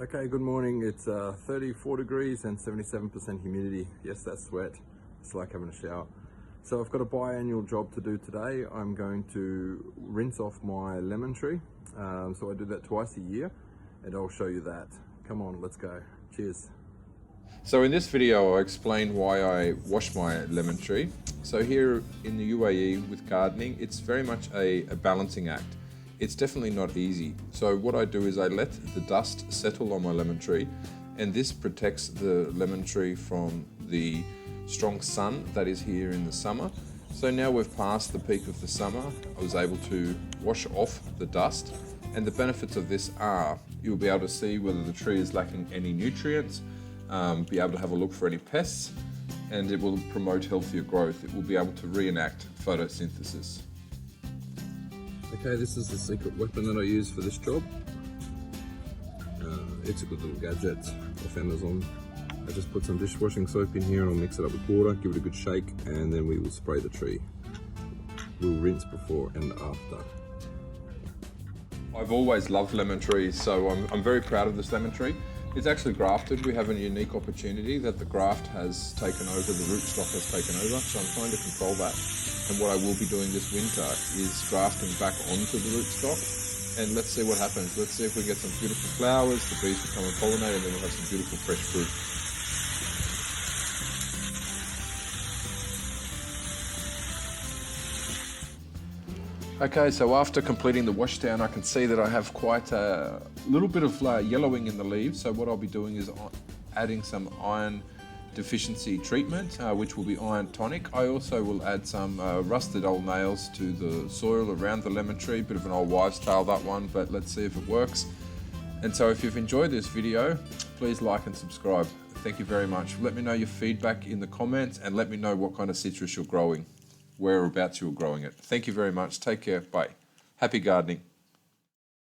Okay, good morning. It's 34 degrees and 77% humidity. Yes, that's sweat. It's like having a shower. So I've got a biannual job to do today. I'm going to rinse off my lemon tree. So I do that twice a year and I'll show you that. Come on, let's go. Cheers. So in this video, I explain why I wash my lemon tree. So here in the UAE with gardening, it's very much a balancing act. It's definitely not easy. So what I do is I let the dust settle on my lemon tree, and this protects the lemon tree from the strong sun that is here in the summer. So now we've passed the peak of the summer, I was able to wash off the dust, and the benefits of this are you'll be able to see whether the tree is lacking any nutrients, be able to have a look for any pests, and it will promote healthier growth. It will be able to reenact photosynthesis. Okay, this is the secret weapon that I use for this job. It's a good little gadget off Amazon. I just put some dishwashing soap in here and I'll mix it up with water, give it a good shake, and then we will spray the tree. We'll rinse before and after. I've always loved lemon trees, so I'm very proud of this lemon tree. It's actually grafted. We have a unique opportunity that the graft has taken over, the rootstock has taken over, so I'm trying to control that. And what I will be doing this winter is grafting back onto the rootstock, and let's see what happens. Let's see if we get some beautiful flowers, the bees will come and pollinate, and then we'll have some beautiful fresh fruit. Okay, so after completing the wash down, I can see that I have quite a little bit of yellowing in the leaves. So what I'll be doing is adding some iron deficiency treatment, which will be iron tonic. I also will add some rusted old nails to the soil around the lemon tree. Bit of an old wives' tale, that one, but let's see if it works. And so if you've enjoyed this video, please like and subscribe. Thank you very much. Let me know your feedback in the comments and let me know what kind of citrus you're growing, whereabouts you're growing it. Thank you very much. Take care. Bye. Happy gardening.